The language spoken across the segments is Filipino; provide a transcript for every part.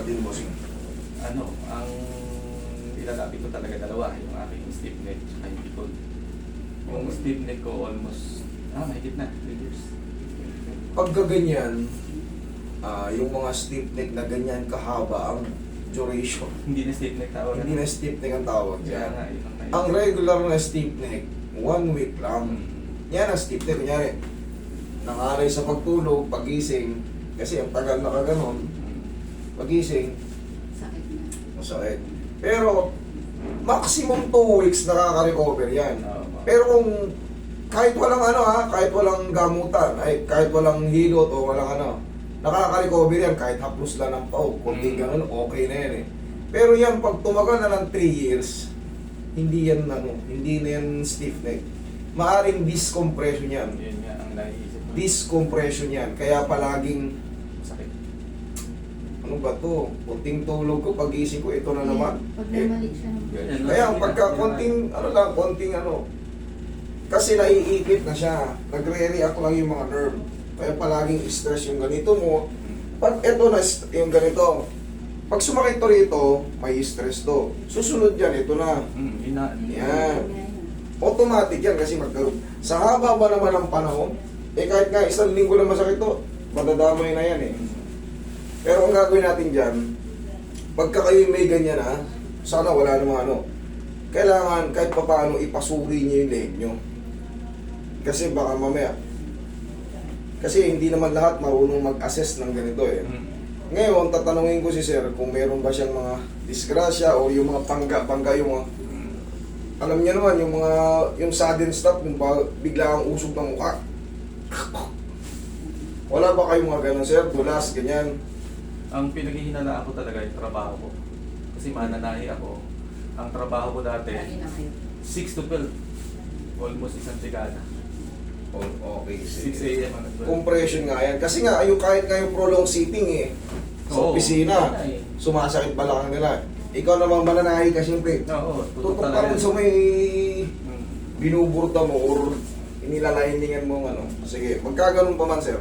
din mo sing. Ano, ang ilalapit ko talaga dalawa, yung aking stiff neck at yung likod. Yung stiff neck ko almost, mahigit na, 3 years. Pag gaganyan, yung mga stiff neck na ganyan kahaba ang duration. Hindi na stiff neck tawag. Hindi na stiff neck ang tawag Kaya dyan. nga, yun ang naisip. Ang regular na stiff neck, 1 week lang. Yan ang stiff neck. Kunyari, nangaray sa pagtulog, pagising, kasi ang tagal na kaganon, pagising, Sakit na. masakit. Pero, maximum 2 weeks nakaka-recover yan. Pero kung kahit walang kahit walang gamutan, kahit walang hilot o walang nakaka-recover yan kahit haplos lang ng pao, kunting ganun, okay na yan eh. Pero yan, pag tumagal na ng 3 years, hindi yan hindi na yan stiff neck. Maaring discompression yan. Yun nga ang naisip ko. Discompression yan. Kaya palaging, Sakit. ano ba to? Kunting tulog ko, pagising ko, ito na naman. Pag namali siya ng Ganyan. Kaya pagka konting kasi naiipit na siya, nagre-react lang yung mga nerve. Kaya palaging stress yung ganito mo. Pag ito na yung ganito, pag sumakit to rito, may stress to. Susunod yan, ito na. Yan. Automatic yan kasi sa haba ba naman ng panahon, kahit nga 1 linggo na masakit to, madadamay na yan eh. Pero ang gagawin natin dyan, pagka kayo may ganyan sana wala namang kailangan kahit pa paano ipasuri niyo yung leg nyo. Kasi baka mamaya, kasi hindi naman lahat marunong mag-assess ng ganito eh. Ngayon, tatanungin ko si sir kung meron ba siyang mga disgrasya o yung mga pangga yung mga, alam niya naman, yung sudden stop, yung bigla ang usog ng mukha. Wala ba kayong mga ganun sir? Dulas, ganyan. Ang pinaghihinala ako talaga yung trabaho ko. Kasi mananahi ako. Ang trabaho ko dati, Lagi na kayo. 6 to 12. Almost isang dekada. Okay, 6 a.m. hanggang 12. Compression nga yan. Kasi nga, kahit nga yung prolonged sitting sa Oo, opisina, wala eh. sumasakit balakang nila. Ikaw namang mananahi ka siyempre. Oo, Tutok ka talaga rin yan. sa may Mm. binuburta mo or inilaliningan mo Sige, magkaganon pa man sir,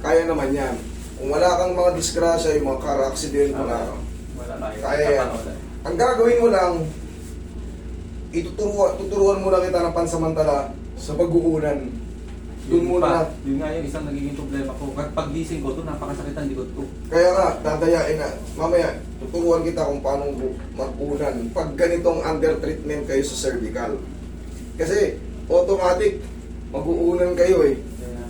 kaya naman yan. Kung wala kang mga disgrasya, yung mga car accident, wala. Wala tayo. Kaya yan. Ang gagawin mo lang, tuturuan mo lang kita ng pansamantala sa pag-uunan. Doon muna. Yun nga yung isang nagiging problema ko. Pag gising ko, doon napakasakit ang likod ko. Kaya nga, dadayain na. Mamaya, tuturuan kita kung paano mag-unan. Pag ganitong under treatment kayo sa cervical. Kasi, automatic, mag-uunan kayo eh. Kaya,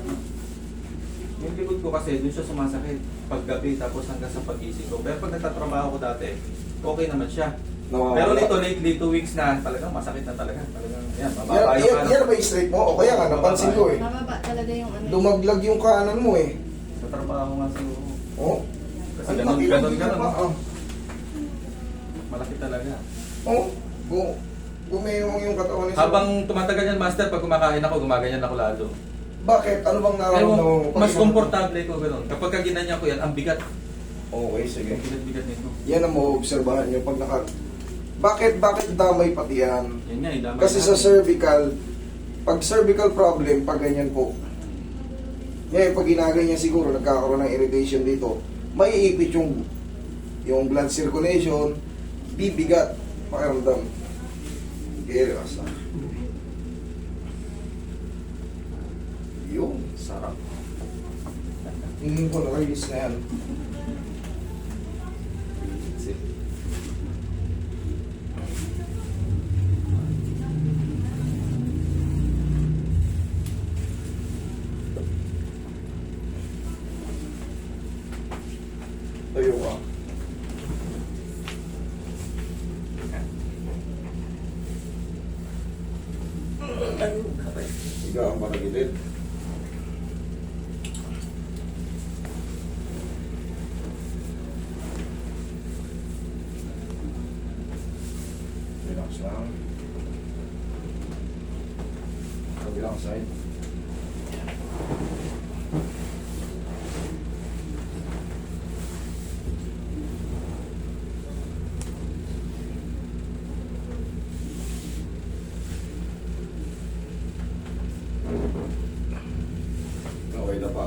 yung likod ko kasi, doon siya sumasakit. Pag gabi, tapos hanggang sa pagising ko. Pero pag nagtatrabaho ko dati, okay naman siya. Pero nito, lately, 2 weeks na, talagang masakit na talaga. Talagang, yan, mababa yung kanan. Yan ba yung straight mo? O kaya nga, napansin ko eh. Mababa talaga yung Lumaglag yung kanan mo eh. Sa trabaho nga siguro. Oh. Kasi Ay, ganun, makilagay ka ganun. pa, Malaki talaga. Oh. Gumeyong yung katawan niya. Habang tumatagal yan, master, pag kumakain ako, gumaganyan ako lalo. Bakit? Ano bang nararamdaman mo? Mas komportable ko ganun. Kapag ginanya ko yan, ang bigat. Okay, sige. Ang bigat nito. Yan ang maobserbahan nyo pag Bakit damay pati yan? Yan nga, damay Kasi sa cervical, pag cervical problem, pag ganyan po. Ngayon, pag ginaganyan siguro, nagkakaroon ng irritation dito, maiipit yung blood circulation, bibigat, pakiramdam. Relax na. Yung sarap. Tingin ko na-release na yan. Tayo ka. Higa ang panagilid. Relax lang. Kabilang side. Okay na pa.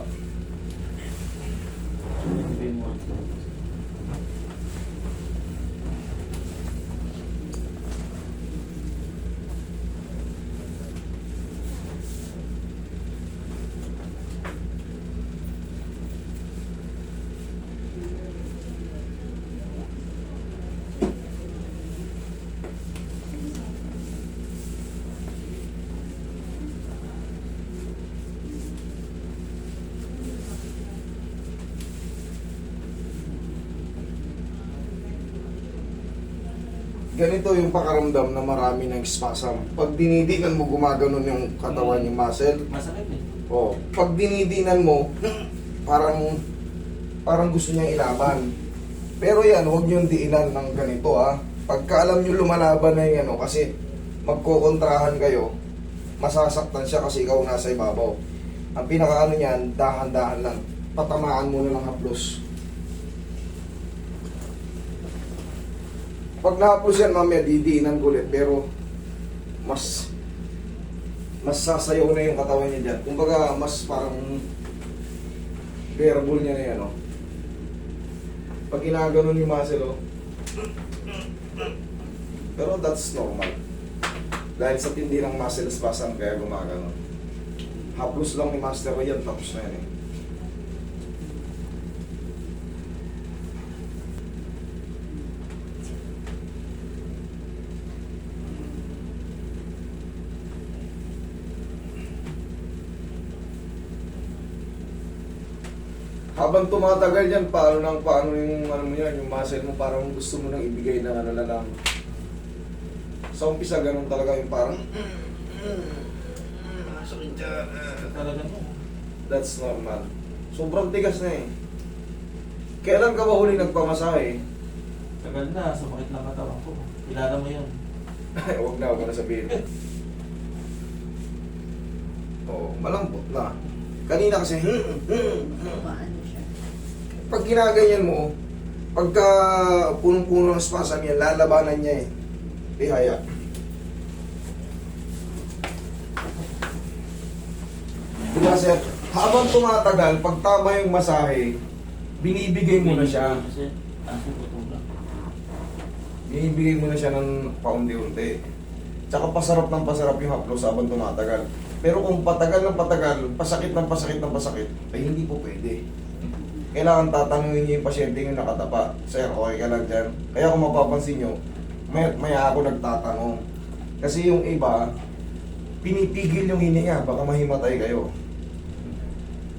ganito yung pakaramdam na marami ng spasm. Pag dinidinan mo, gumaganon yung katawan, yung muscle. Masakit eh. Oh, pag dinidinan mo, parang gusto niyang ilaban. Pero yan, huwag niyong diinan ng ganito ah. Pagka alam niyo lumalaban na yung ano, kasi magkokontrahan kayo, masasaktan siya kasi ikaw nasa ibabaw. Ang pinakaano niyan, dahan-dahan lang. Patamaan mo na ng haplos. Pag nahaplos yan, mamaya didiinan ko ulit. Pero, mas sasayaw na yung katawan niya dyan. Kumbaga, mas parang bearable niya na yan, oh. Pag ginaganon yung muscle, oh. Pero that's normal. Dahil sa tindi ng muscle spasm, kaya gumaganon. Haplos lang ni Master Ray yan, tapos na yan, eh. Habang tumatagal yan, paano yung ano mo yan, yung muscle mo, parang gusto mo nang ibigay na ano na lang. Sa umpisa, ganun talaga yung parang sakit dyan. Talaga mo. That's normal. Sobrang tigas na eh. Kailan ka ba huli nagpamasahe? Tagal na, sumakit lang katawan ko. Kilala mo yun. Ay, huwag na sabihin. Oo, malambot na. Kanina kasi, Paano siya? pag ginaganyan mo, pagka punong-puno ng spasm yan, lalabanan niya eh. Tihaya. Diba sir, habang tumatagal, pag tama yung masahe, binibigay mo na siya. Kasi, putong lang. Binibigay mo na siya ng paunti-unti. Tsaka pasarap ng pasarap yung haplos habang tumatagal. Pero kung patagal ng patagal, pasakit ng pasakit ng pasakit, ay hindi po pwede. Kailangan tatanungin niyo yung pasyente yung nakatapa. Sir, okay ka lang dyan? Kaya kung mapapansin nyo, maya ako nagtatanong. Kasi yung iba, pinipigil yung hininga, baka mahimatay kayo.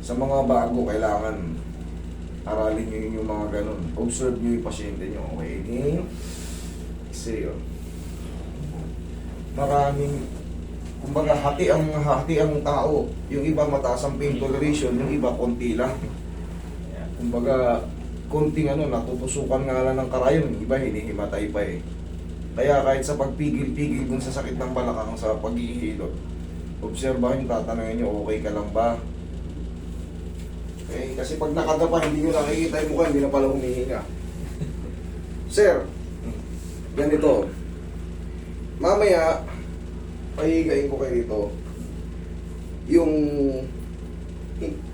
Sa mga bago, kailangan aralin nyo yung mga ganun. Observe nyo yung pasyente nyo. Okay? Sige. Maraming, kumbaga hati ang tao. Yung iba mataas ang pain toleration, yung iba konti lang. Kumbaga, konting natutusukan nga lang ng karayon, yung iba hinihimatay pa eh. Kaya kahit sa pagpigil-pigil dun sa sakit ng balakang sa paghihilot, obserbahin, tatanungin nyo, okay ka lang ba? Okay, kasi pag nakadapa, hindi nyo nakikita yung mukha, hindi na pala humihinga. Sir, ganito. Mamaya, pahigain ko kayo dito. Yung,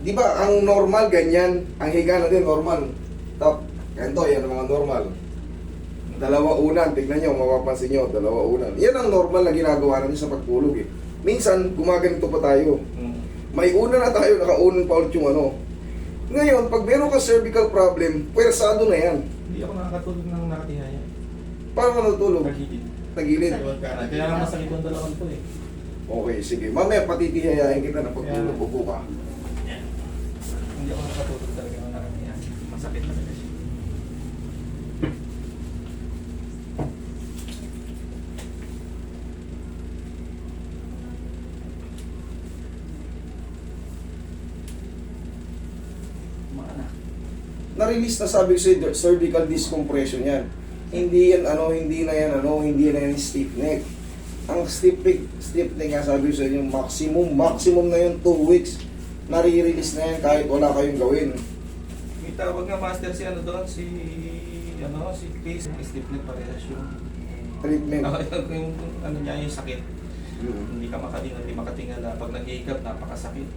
di ba, ang normal ganyan, ang higa natin normal. Ganito, yan ang mga normal. Dalawa unan, tignan nyo, mapapansin nyo, dalawa unan. Yan ang normal na ginagawa natin sa pagtulog eh. Minsan, gumaganito pa tayo. May una na tayo, nakaunan pa ulit yung ano. Ngayon, pag meron ka cervical problem, pwersado na yan. Hindi ako nakakatulog ng nakatihaya. Paano ka natulog? Nagigit. Tagilid. Kaya nga masakit yung dalawang to eh. Okay, sige. Mamaya patitihayain kita na pagtulog upo ka. Hindi ako nakatulog talaga ng nakatihaya. Masakit talaga siya. Na-release na sabi ko sa'yo, cervical discompression yan. Hindi yan hindi na yan stiff neck. Ang stiff neck nga sabi ko sa inyo, maximum na yun 2 weeks. Nare-release na yan kahit wala kayong gawin. May tawag nga master si doon, si Chris, stiff neck parehas yung Treatment. yung niya yung sakit. Hindi ka makatingal, hindi makatingala. Pag nag-iikap, napakasakit.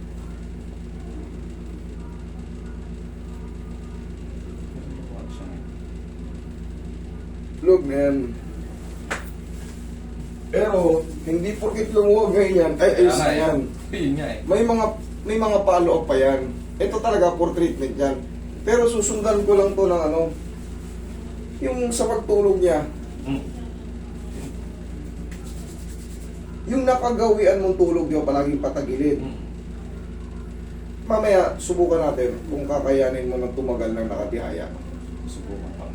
Look man. Pero, hindi porkit lumuwag ganyan, ay ayos na yan. Yun nga eh. May mga follow-up pa yan. Ito talaga for treatment yan. Pero susundan ko lang to ng yung sa pagtulog niya, yung nakagawian mong tulog niyo palaging patagilid. Mamaya, subukan natin kung kakayanin mo ng tumagal ng nakatihaya. Subukan pa.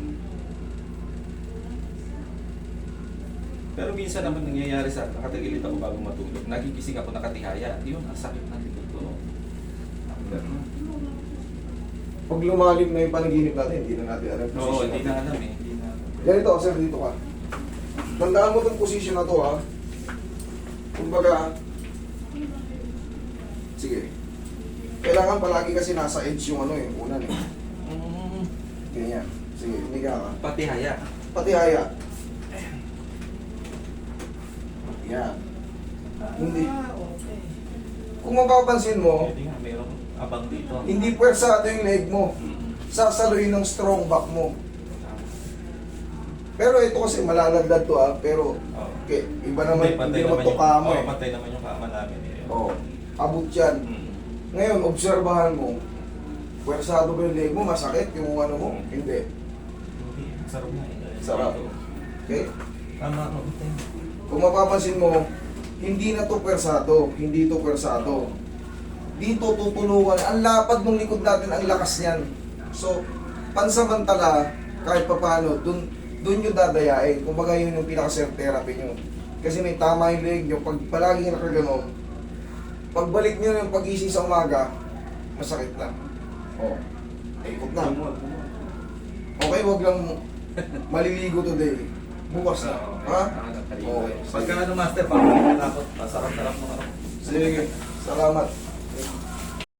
Pero minsan naman nangyayari sa nakatagilid ako bago matulog. Nagigising ako nakatihaya. Yun, ang sakit ng likod ko. Ang gano'n. Pag lumalim na yung panaginip natin, hindi na natin alam yung Oo, position hindi natin. na alam eh. Hindi na alam. Ganito, sir, dito ka. Tandaan mo itong position na to, ha? Kumbaga, sige. Kailangan palagi kasi nasa edge yung ano eh, unan eh. Ganyan. Sige, higa ka. Patihaya. Pati haya. Yan. Hindi. Okay. Kung mapapansin mo, Pwede nga, mayroong abang dito. hindi pwersado yung leg mo. Sasaluin ng strong back mo. Pero ito kasi malalagdag to pero okay, iba naman, hindi naman to kamo eh. Patay naman yung kama namin eh. Oo, abot yan. Ngayon, obserbahan mo, pwersado ba yung leg mo, masakit yung ano mo? Hindi. Hindi, sarap nga eh. Sarap. Okay? Tama ako. Kung mapapansin mo, hindi na to pwersado, hindi to pwersado. Dito tutulungan, ang lapad ng likod natin, ang lakas niyan. So, pansamantala, kahit papano, dun nyo dadayain. Kumbaga yun yung pinaka-self therapy nyo. Kasi may tama yung leg nyo, pag palagi nakaganon, pagbalik nyo yung pag-ising sa umaga, masakit na. O, ikot na. Okay, wag lang maliligo today. Bukas na. Ha? Okay. Pagka ano master, parang nakakot, masarap-sarap mo ano. Sige, salamat.